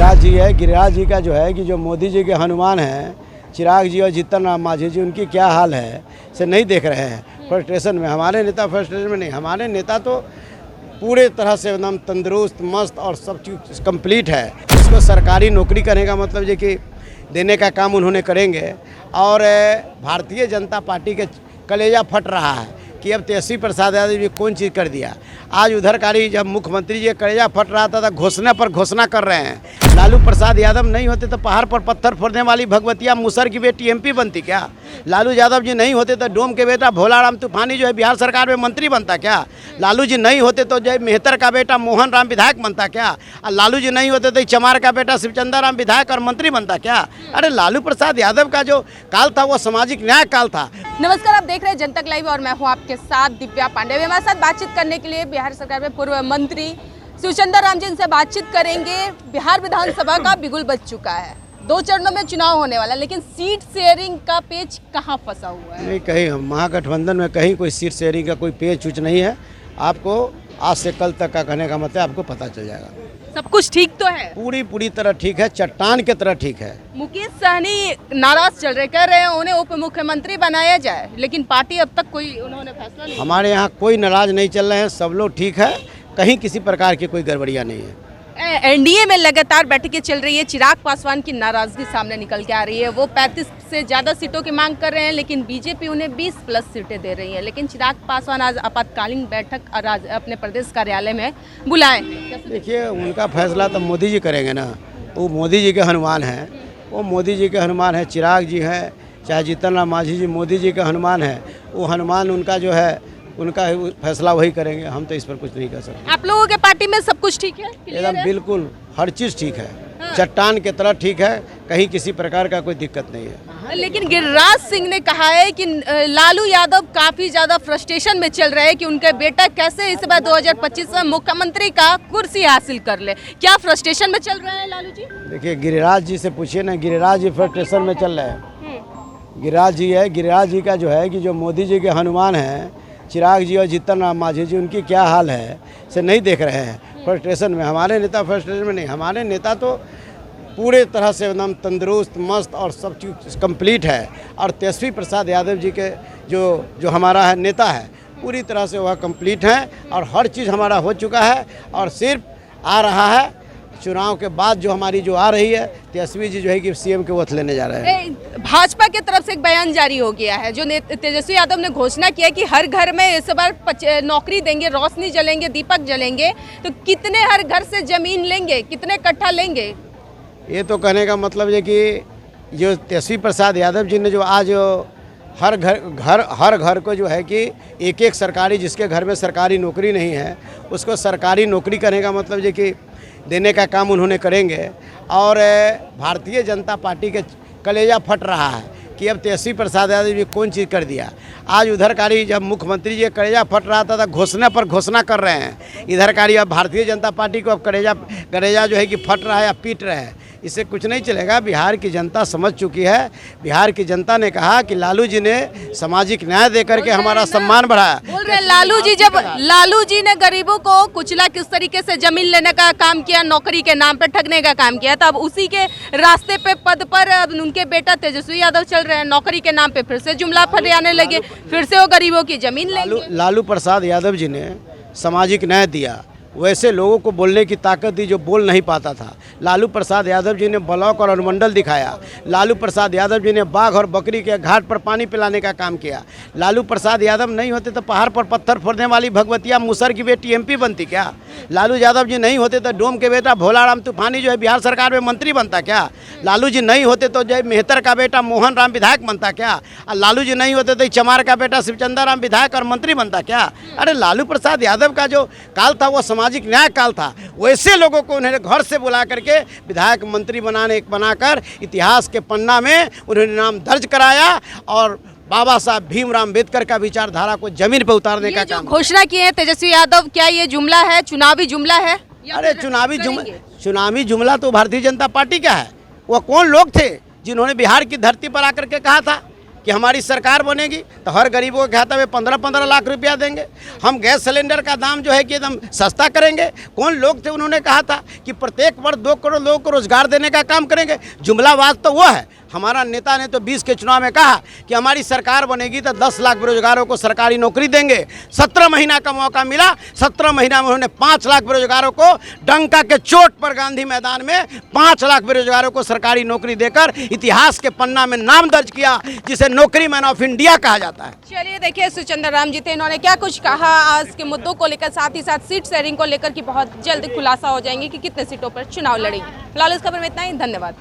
गिरिराज जी है। गिरिराज जी का जो है कि जो मोदी जी के हनुमान हैं चिराग जी और जीतन राम मांझी जी, उनकी क्या हाल है से नहीं देख रहे हैं। फ्रस्ट्रेशन में हमारे नेता, फ्रस्ट्रेशन में नहीं, हमारे नेता तो पूरे तरह से एकदम तंदुरुस्त मस्त और सब चीज़ कंप्लीट है। इसको सरकारी नौकरी करने का मतलब ये कि देने का काम उन्होंने करेंगे। और भारतीय जनता पार्टी के कलेजा फट रहा है कि अब तेजस्वी प्रसाद यादव जी कौन चीज़ कर दिया। आज उधर कारी जब मुख्यमंत्री जी कलेजा फट रहा था तो घोषणा पर घोषणा कर रहे हैं। लालू प्रसाद यादव नहीं होते तो पहाड़ पर पत्थर फोड़ने वाली भगवतिया मुसर की बेटी एमपी बनती क्या? लालू यादव जी नहीं होते तो डोम के बेटा भोलाराम तूफानी जो है बिहार सरकार में मंत्री बनता क्या? लालू जी नहीं होते तो जय मेहतर का बेटा मोहन राम विधायक बनता क्या? और लालू जी नहीं होते तो चमार का बेटा शिवचंद्र राम विधायक और मंत्री बनता क्या? अरे लालू प्रसाद यादव का जो काल था वो सामाजिक न्याय काल था। नमस्कार, आप देख रहे हैं जनतक लाइव और मैं हूं आपके साथ दिव्या पांडे। हमारे साथ बातचीत करने के लिए बिहार सरकार में पूर्व मंत्री शिवचंद्र राम जी, इनसे बातचीत करेंगे। बिहार विधानसभा का बिगुल बज चुका है, 2 चरणों में चुनाव होने वाला, लेकिन सीट शेयरिंग का पेच कहाँ फंसा हुआ है? नहीं, कहीं महागठबंधन में कहीं कोई सीट शेयरिंग का कोई पेच उच नहीं है। आपको आज से कल तक का कहने का मतलब आपको पता चल जाएगा। सब कुछ ठीक तो है? पूरी तरह ठीक है, चट्टान की तरह ठीक है। मुकेश सहनी नाराज चल रहे, कह रहे हैं उन्हें उप मुख्यमंत्री बनाया जाए, लेकिन पार्टी अब तक कोई उन्होंने फैसला नहीं। हमारे यहाँ कोई नाराज नहीं चल रहे हैं, सब लोग ठीक है, कहीं किसी प्रकार की कोई गड़बड़ियाँ नहीं है। एनडीए में लगातार बैठकें चल रही है, चिराग पासवान की नाराजगी सामने निकल के आ रही है। वो 35 से ज़्यादा सीटों की मांग कर रहे हैं, लेकिन बीजेपी उन्हें 20+ सीटें दे रही है। लेकिन चिराग पासवान आज आपातकालीन बैठक अपने प्रदेश कार्यालय में बुलाए हैं। देखिए, उनका फैसला तो मोदी जी करेंगे ना। वो मोदी जी के हनुमान हैं, वो मोदी जी के हनुमान हैं। चिराग जी हैं चाहे जीतन राम मांझी जी, मोदी जी के हनुमान हैं। वो हनुमान उनका जो है उनका फैसला वही करेंगे। हम तो इस पर कुछ नहीं कर सकते। आप लोगों के पार्टी में सब कुछ ठीक है? एकदम बिल्कुल हर चीज़ ठीक है। हाँ। चट्टान की तरह ठीक है, कहीं किसी प्रकार का कोई दिक्कत नहीं है। लेकिन गिरिराज सिंह ने कहा है कि लालू यादव काफ़ी ज़्यादा फ्रस्ट्रेशन में चल रहे हैं कि उनके बेटा कैसे इस बार 2025 में मुख्यमंत्री का कुर्सी हासिल कर ले। क्या फ्रस्ट्रेशन में चल रहे हैं लालू जी? देखिए, गिरिराज जी से पूछिए ना, गिरिराज जी फ्रस्ट्रेशन में चल रहे हैं। गिरिराज जी है। गिरिराज जी का जो है कि जो मोदी जी के हनुमान हैं चिराग जी और जीतन राम मांझी जी, उनकी क्या हाल है से नहीं देख रहे हैं। फ्रस्ट्रेशन में हमारे नेता, फ्रस्ट्रेशन में नहीं, हमारे नेता तो पूरे तरह से एकदम तंदुरुस्त मस्त और सब चीज़ कंप्लीट है। और तेजस्वी प्रसाद यादव जी के जो हमारा है नेता है, पूरी तरह से वह कंप्लीट है और हर चीज़ हमारा हो चुका है। और सिर्फ आ रहा है चुनाव के बाद जो हमारी जो आ रही है, तेजस्वी जी जो है कि सीएम के वोट लेने जा रहे हैं। भाजपा की तरफ से एक बयान जारी हो गया है, जो तेजस्वी यादव ने घोषणा किया कि हर घर में इस बार नौकरी देंगे, रोशनी जलेंगे, दीपक जलेंगे। तो कितने हर घर से जमीन लेंगे, कितने कट्ठा लेंगे? ये तो कहने का मतलब है कि जो तेजस्वी प्रसाद यादव जी ने जो आज हर घर को जो है कि एक सरकारी, जिसके घर में सरकारी नौकरी नहीं है उसको सरकारी नौकरी करने का मतलब है कि देने का काम उन्होंने करेंगे। और भारतीय जनता पार्टी के कलेजा फट रहा है कि अब तेजस्वी प्रसाद यादव जी कौन चीज़ कर दिया। आज उधर कारी जब मुख्यमंत्री जी कलेजा फट रहा था तो घोषणा पर घोषणा कर रहे हैं। इधर कारी अब भारतीय जनता पार्टी को अब कलेजा जो है कि फट रहा है या पीट रहे हैं। इससे कुछ नहीं चलेगा। बिहार की जनता समझ चुकी है। बिहार की जनता ने कहा कि लालू जी ने सामाजिक न्याय देकर के हमारा सम्मान बढ़ाया। बोल रहे लालू जी, जब लालू जी ने गरीबों को कुचला किस तरीके से जमीन लेने का काम किया, नौकरी के नाम पे ठगने का काम किया, तब उसी के रास्ते पे पद पर उनके बेटा तेजस्वी यादव चल रहे हैं। नौकरी के नाम पे फिर से जुमला फरियाने लगे, फिर से वो गरीबों की जमीन लेंगे। लालू प्रसाद यादव जी ने सामाजिक न्याय दिया, वैसे लोगों को बोलने की ताकत दी जो बोल नहीं पाता था। लालू प्रसाद यादव जी ने ब्लॉक और अनुमंडल दिखाया। लालू प्रसाद यादव जी ने बाघ और बकरी के घाट पर पानी पिलाने का काम किया। लालू प्रसाद यादव नहीं होते तो पहाड़ पर पत्थर फोड़ने वाली भगवतिया मुसर की बेटी एमपी बनती क्या? लालू यादव जी नहीं होते तो डोम के बेटा भोलाराम तूफानी जो है बिहार सरकार में मंत्री बनता क्या? लालू जी नहीं होते तो जय मेहतर का बेटा मोहन राम विधायक बनता क्या? और लालू जी नहीं होते तो चमार का बेटा शिवचंद्र राम विधायक और मंत्री बनता क्या? अरे लालू प्रसाद यादव का जो काल था वो सामाजिक न्याय काल था। वैसे लोगों को उन्होंने घर से बुला करके विधायक मंत्री बनाकर इतिहास के पन्ना में उन्होंने नाम दर्ज कराया और बाबा साहब भीमराव अम्बेडकर का विचारधारा को जमीन पर उतारने का काम। घोषणा की है तेजस्वी यादव, क्या ये जुमला है, चुनावी जुमला है? अरे चुनावी जुमला तो भारतीय जनता पार्टी का है। वो कौन लोग थे जिन्होंने बिहार की धरती पर आकर के कहा था कि हमारी सरकार बनेगी तो हर गरीबों के खाते में 15-15 लाख रुपया देंगे, हम गैस सिलेंडर का दाम जो है कि एकदम सस्ता करेंगे। कौन लोग थे उन्होंने कहा था कि प्रत्येक वर्ष 2 करोड़ लोगों को रोजगार देने का काम करेंगे। जुमलाबाज तो वो है। हमारा नेता ने तो 20 के चुनाव में कहा कि हमारी सरकार बनेगी तो 10 लाख बेरोजगारों को सरकारी नौकरी देंगे। 17 महीना का मौका मिला, 17 महीना में उन्होंने 5 लाख बेरोजगारों को डंका के चोट पर गांधी मैदान में 5 लाख बेरोजगारों को सरकारी नौकरी देकर इतिहास के पन्ना में नाम दर्ज किया, जिसे नौकरी मैन ऑफ इंडिया कहा जाता है। चलिए देखिए सुचंदर राम जी थे, इन्होंने क्या कुछ कहा आज के मुद्दों को लेकर, साथ ही साथ सीट शेयरिंग को लेकर कि बहुत जल्द खुलासा हो जाएंगे कि कितने सीटों पर चुनाव लड़ेंगे। फिलहाल इस खबर में इतना ही, धन्यवाद।